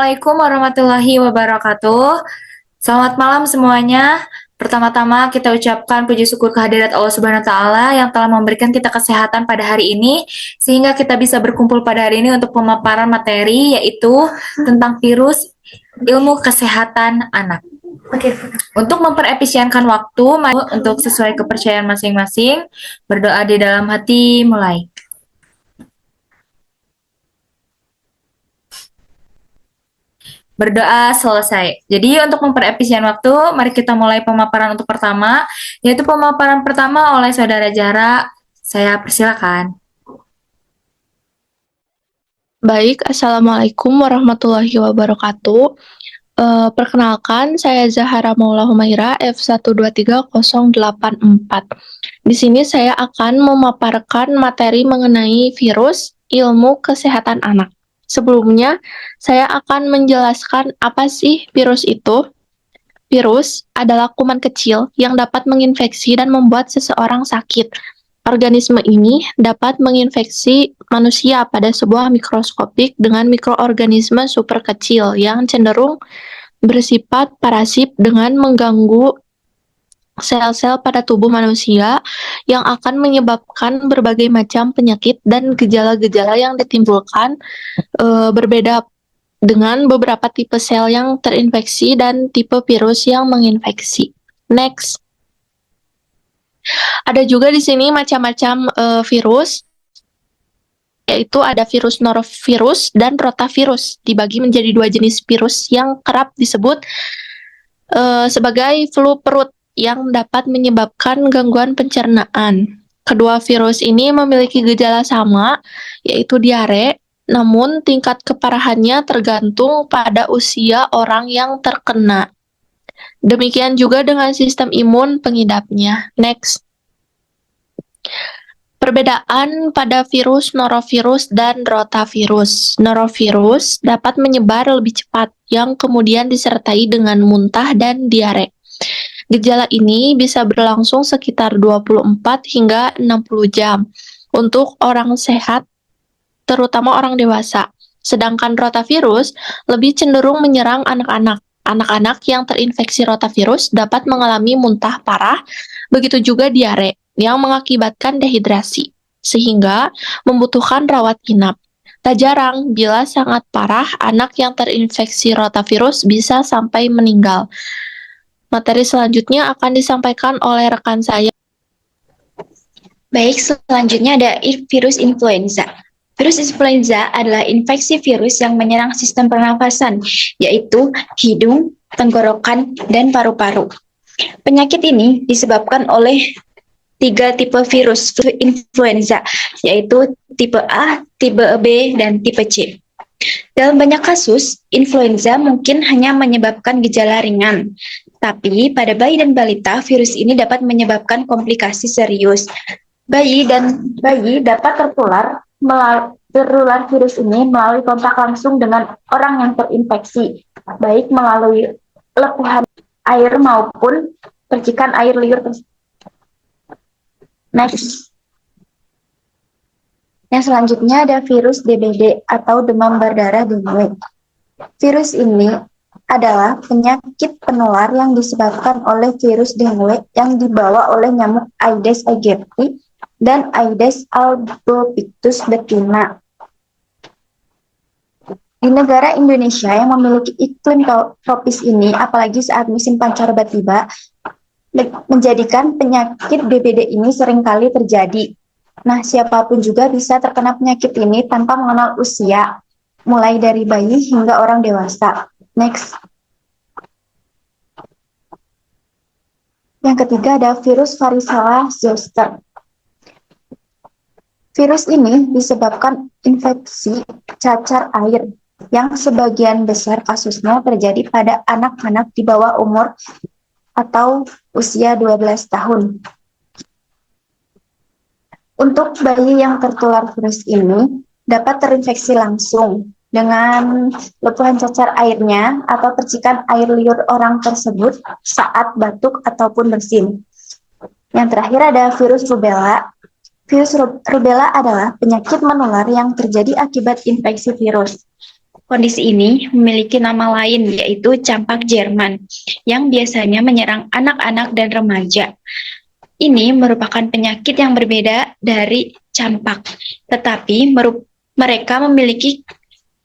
Assalamualaikum warahmatullahi wabarakatuh. Selamat malam semuanya. Pertama-tama kita ucapkan puji syukur kehadirat Allah Subhanahu wa taala yang telah memberikan kita kesehatan pada hari ini sehingga kita bisa berkumpul pada hari ini untuk pemaparan materi yaitu tentang virus ilmu kesehatan anak. Oke. Untuk memperefisienkan waktu, untuk sesuai kepercayaan masing-masing, berdoa di dalam hati mulai. Berdoa selesai. Jadi untuk memperefisien waktu, mari kita mulai pemaparan untuk pertama, yaitu pemaparan pertama oleh Saudara Zahra. Saya persilakan. Baik, Assalamualaikum warahmatullahi wabarakatuh. Perkenalkan, saya Zahra Maula Humaira, F123084. Di sini saya akan memaparkan materi mengenai virus ilmu kesehatan anak. Sebelumnya, saya akan menjelaskan apa sih virus itu. Virus adalah kuman kecil yang dapat menginfeksi dan membuat seseorang sakit. Organisme ini dapat menginfeksi manusia pada sebuah mikroskopik dengan mikroorganisme super kecil yang cenderung bersifat parasit dengan mengganggu sel-sel pada tubuh manusia yang akan menyebabkan berbagai macam penyakit dan gejala-gejala yang ditimbulkan berbeda dengan beberapa tipe sel yang terinfeksi dan tipe virus yang menginfeksi. Next. Ada juga di sini macam-macam virus, yaitu ada virus norovirus dan rotavirus, dibagi menjadi dua jenis virus yang kerap disebut sebagai flu perut yang dapat menyebabkan gangguan pencernaan. Kedua virus ini memiliki gejala sama, yaitu diare, namun tingkat keparahannya tergantung pada usia orang yang terkena. Demikian juga dengan sistem imun pengidapnya. Next. Perbedaan pada virus norovirus dan rotavirus. Norovirus dapat menyebar lebih cepat, yang kemudian disertai dengan muntah dan diare. Gejala ini bisa berlangsung sekitar 24 hingga 60 jam untuk orang sehat, terutama orang dewasa. Sedangkan rotavirus lebih cenderung menyerang anak-anak. Anak-anak yang terinfeksi rotavirus dapat mengalami muntah parah, begitu juga diare yang mengakibatkan dehidrasi, sehingga membutuhkan rawat inap. Tak jarang, bila sangat parah, anak yang terinfeksi rotavirus bisa sampai meninggal. Materi selanjutnya akan disampaikan oleh rekan saya. Baik, selanjutnya ada virus influenza. Virus influenza adalah infeksi virus yang menyerang sistem pernafasan, yaitu hidung, tenggorokan, dan paru-paru. Penyakit ini disebabkan oleh 3 tipe virus influenza, yaitu tipe A, tipe B, dan tipe C. Dalam banyak kasus, influenza mungkin hanya menyebabkan gejala ringan, tapi pada bayi dan balita, virus ini dapat menyebabkan komplikasi serius. Bayi dapat tertular virus ini melalui kontak langsung dengan orang yang terinfeksi, baik melalui lepuhan air maupun percikan air liur. Next. Yang selanjutnya ada virus DBD atau demam berdarah dengue. Virus ini adalah penyakit penular yang disebabkan oleh virus dengue yang dibawa oleh nyamuk Aedes aegypti dan Aedes albopictus betina. Di negara Indonesia yang memiliki iklim tropis ini, apalagi saat musim pancaroba tiba, menjadikan penyakit DBD ini seringkali terjadi. Nah, siapapun juga bisa terkena penyakit ini tanpa mengenal usia, mulai dari bayi hingga orang dewasa. Next. Yang ketiga ada virus varicella zoster. Virus ini disebabkan infeksi cacar air yang sebagian besar kasusnya terjadi pada anak-anak di bawah umur atau usia 12 tahun. Untuk bayi yang tertular virus ini dapat terinfeksi langsung dengan lepuhan cacar airnya atau percikan air liur orang tersebut saat batuk ataupun bersin. Yang terakhir ada virus rubella. Virus rubella adalah penyakit menular yang terjadi akibat infeksi virus. Kondisi ini memiliki nama lain, yaitu campak Jerman, yang biasanya menyerang anak-anak dan remaja. Ini merupakan penyakit yang berbeda dari campak, tetapi mereka memiliki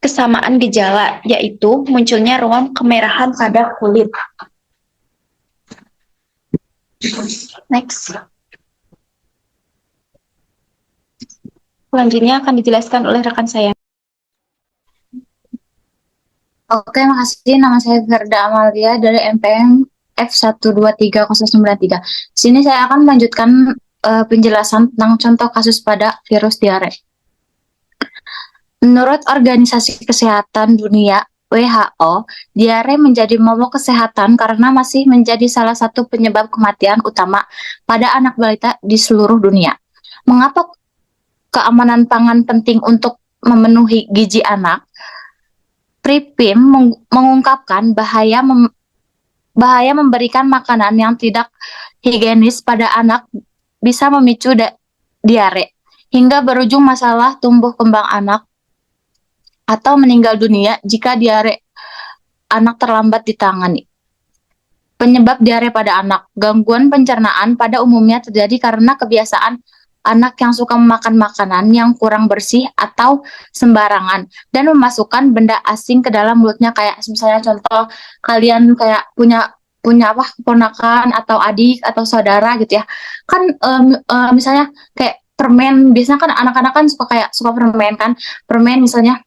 kesamaan gejala, yaitu munculnya ruam kemerahan pada kulit. Next. Selanjutnya akan dijelaskan oleh rekan saya. Oke, makasih. Nama saya Verda Amalia dari MPM F123093. Di sini saya akan melanjutkan penjelasan tentang contoh kasus pada virus diare. Menurut Organisasi Kesehatan Dunia (WHO), diare menjadi momok kesehatan karena masih menjadi salah satu penyebab kematian utama pada anak balita di seluruh dunia. Mengapa keamanan pangan penting untuk memenuhi gizi anak? PRIPIM mengungkapkan bahaya memberikan makanan yang tidak higienis pada anak bisa memicu diare, hingga berujung masalah tumbuh kembang anak atau meninggal dunia jika diare anak terlambat ditangani. Penyebab diare pada anak, gangguan pencernaan pada umumnya terjadi karena kebiasaan anak yang suka memakan makanan yang kurang bersih atau sembarangan dan memasukkan benda asing ke dalam mulutnya, kayak misalnya contoh kalian kayak punya keponakan atau adik atau saudara gitu ya kan, misalnya kayak permen, biasanya kan anak-anak kan suka permen kan, permen misalnya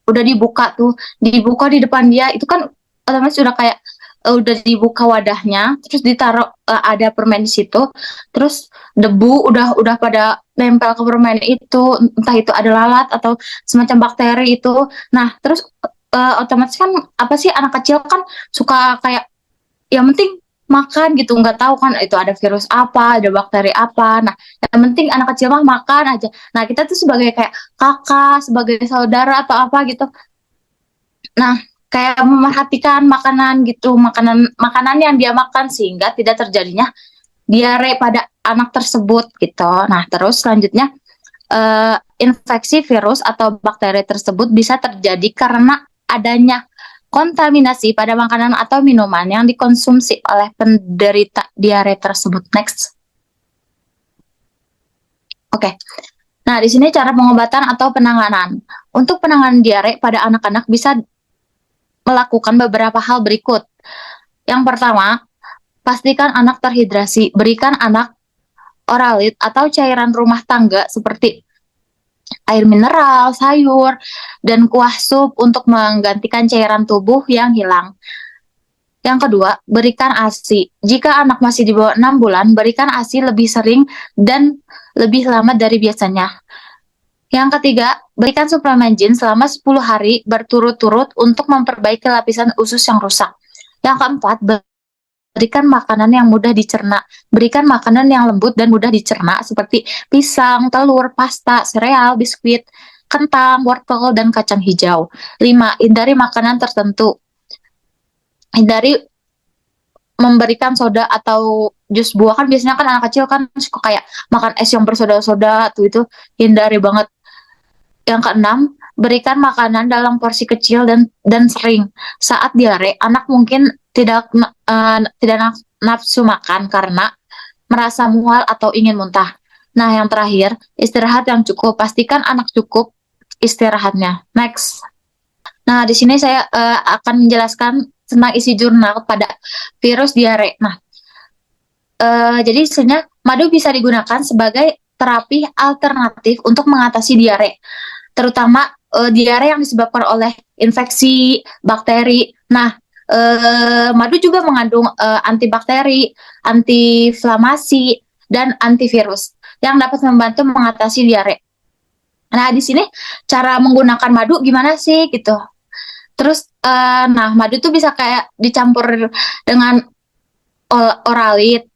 udah dibuka di depan dia, itu kan otomatis udah kayak udah dibuka wadahnya, terus ditaruh ada permen di situ, terus debu udah pada nempel ke permen itu, entah itu ada lalat atau semacam bakteri itu. Nah, terus otomatis kan apa sih, anak kecil kan suka kayak yang penting makan gitu, nggak tahu kan itu ada virus apa, ada bakteri apa. Nah, yang penting anak kecil mah makan aja. Nah, kita tuh sebagai kayak kakak, sebagai saudara atau apa gitu. Nah, kayak memerhatikan makanan gitu, makanan yang dia makan sehingga tidak terjadinya diare pada anak tersebut gitu. Nah, terus selanjutnya infeksi virus atau bakteri tersebut bisa terjadi karena adanya kontaminasi pada makanan atau minuman yang dikonsumsi oleh penderita diare tersebut. Next. Oke. Nah, di sini cara pengobatan atau penanganan. Untuk penanganan diare pada anak-anak bisa melakukan beberapa hal berikut. Yang pertama, pastikan anak terhidrasi. Berikan anak oralit atau cairan rumah tangga seperti air mineral, sayur, dan kuah sup untuk menggantikan cairan tubuh yang hilang. Yang kedua, berikan ASI. Jika anak masih di bawah 6 bulan, berikan ASI lebih sering dan lebih lama dari biasanya. Yang ketiga, berikan suplemen jin selama 10 hari berturut-turut untuk memperbaiki lapisan usus yang rusak. Yang keempat, berikan makanan yang mudah dicerna. Berikan makanan yang lembut dan mudah dicerna seperti pisang, telur, pasta, sereal, biskuit, kentang, wortel, dan kacang hijau. 5. Hindari makanan tertentu. Hindari memberikan soda atau jus buah, kan biasanya kan anak kecil kan suka kayak makan es yang bersoda-soda itu hindari banget. Yang keenam, berikan makanan dalam porsi kecil dan sering. Saat diare, anak mungkin tidak nafsu makan karena merasa mual atau ingin muntah. Nah, yang terakhir, istirahat yang cukup. Pastikan anak cukup istirahatnya. Next. Nah, di sini saya akan menjelaskan tentang isi jurnal pada virus diare. Nah, jadi sebenarnya madu bisa digunakan sebagai terapi alternatif untuk mengatasi diare, terutama diare yang disebabkan oleh infeksi bakteri. Nah, madu juga mengandung antibakteri, antiinflamasi, dan antivirus yang dapat membantu mengatasi diare. Nah, di sini cara menggunakan madu gimana sih gitu. Terus, nah madu tuh bisa kayak dicampur dengan oralit,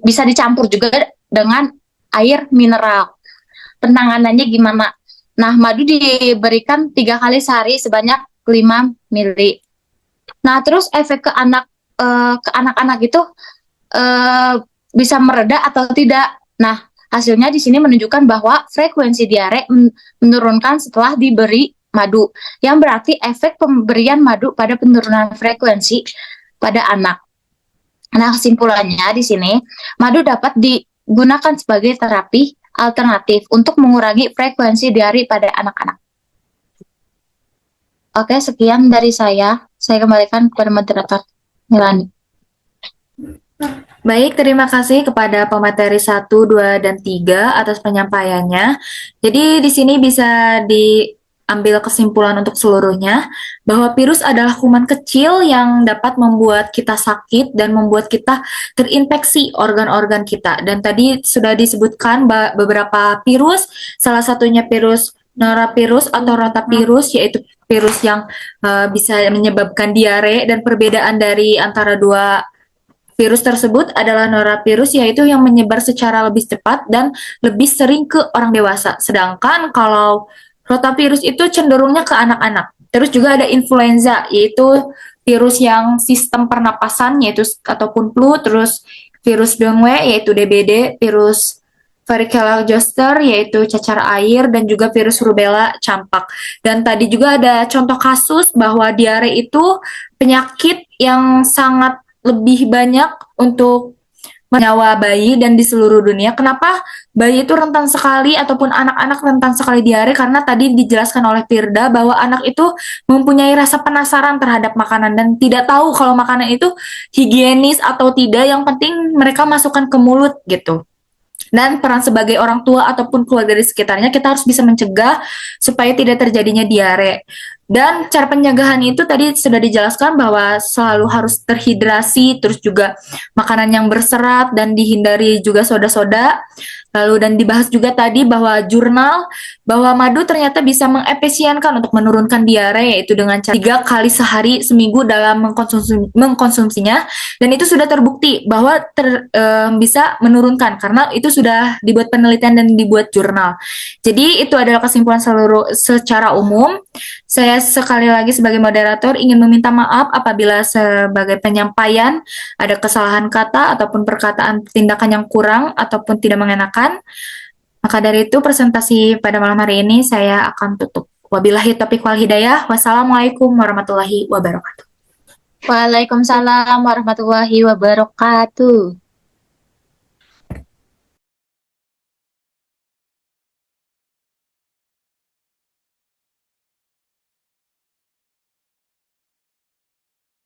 bisa dicampur juga dengan air mineral. Penanganannya gimana? Nah, madu diberikan 3 kali sehari sebanyak 5 mili. Nah, terus efek ke anak-anak itu bisa mereda atau tidak. Nah, hasilnya di sini menunjukkan bahwa frekuensi diare menurunkan setelah diberi madu, yang berarti efek pemberian madu pada penurunan frekuensi pada anak. Nah, kesimpulannya di sini, madu dapat digunakan sebagai terapi alternatif untuk mengurangi frekuensi diare pada anak-anak. Oke, sekian dari saya. Saya kembalikan kepada moderator Milani. Baik, terima kasih kepada pemateri 1, 2, dan 3 atas penyampaiannya. Jadi di sini bisa diambil kesimpulan untuk seluruhnya bahwa virus adalah kuman kecil yang dapat membuat kita sakit dan membuat kita terinfeksi organ-organ kita. Dan tadi sudah disebutkan beberapa virus, salah satunya virus norovirus atau rotavirus, yaitu virus yang bisa menyebabkan diare, dan perbedaan dari antara dua virus tersebut adalah norovirus, yaitu yang menyebar secara lebih cepat dan lebih sering ke orang dewasa. Sedangkan kalau rotavirus itu cenderungnya ke anak-anak. Terus juga ada influenza, yaitu virus yang sistem pernapasan, yaitu ataupun flu. Terus virus dengue, yaitu DBD, virus varicella zoster, yaitu cacar air, dan juga virus rubella campak. Dan tadi juga ada contoh kasus bahwa diare itu penyakit yang sangat lebih banyak untuk nyawa bayi dan di seluruh dunia. Kenapa bayi itu rentan sekali ataupun anak-anak rentan sekali diare? Karena tadi dijelaskan oleh Firda bahwa anak itu mempunyai rasa penasaran terhadap makanan dan tidak tahu kalau makanan itu higienis atau tidak. Yang penting mereka masukkan ke mulut gitu. Dan peran sebagai orang tua ataupun keluarga di sekitarnya, kita harus bisa mencegah supaya tidak terjadinya diare. Dan cara pencegahan itu tadi sudah dijelaskan bahwa selalu harus terhidrasi, terus juga makanan yang berserat, dan dihindari juga soda-soda. Lalu dan dibahas juga tadi bahwa jurnal bahwa madu ternyata bisa mengefisienkan untuk menurunkan diare, yaitu dengan cara 3 kali sehari seminggu dalam mengkonsumsinya, dan itu sudah terbukti bahwa bisa menurunkan karena itu sudah dibuat penelitian dan dibuat jurnal. Jadi itu adalah kesimpulan secara umum. Saya sekali lagi sebagai moderator ingin meminta maaf apabila sebagai penyampaian ada kesalahan kata ataupun perkataan tindakan yang kurang ataupun tidak mengenakan. Maka dari itu presentasi pada malam hari ini saya akan tutup. Wabillahi taufiq wal hidayah. Wassalamualaikum warahmatullahi wabarakatuh. Waalaikumsalam warahmatullahi wabarakatuh.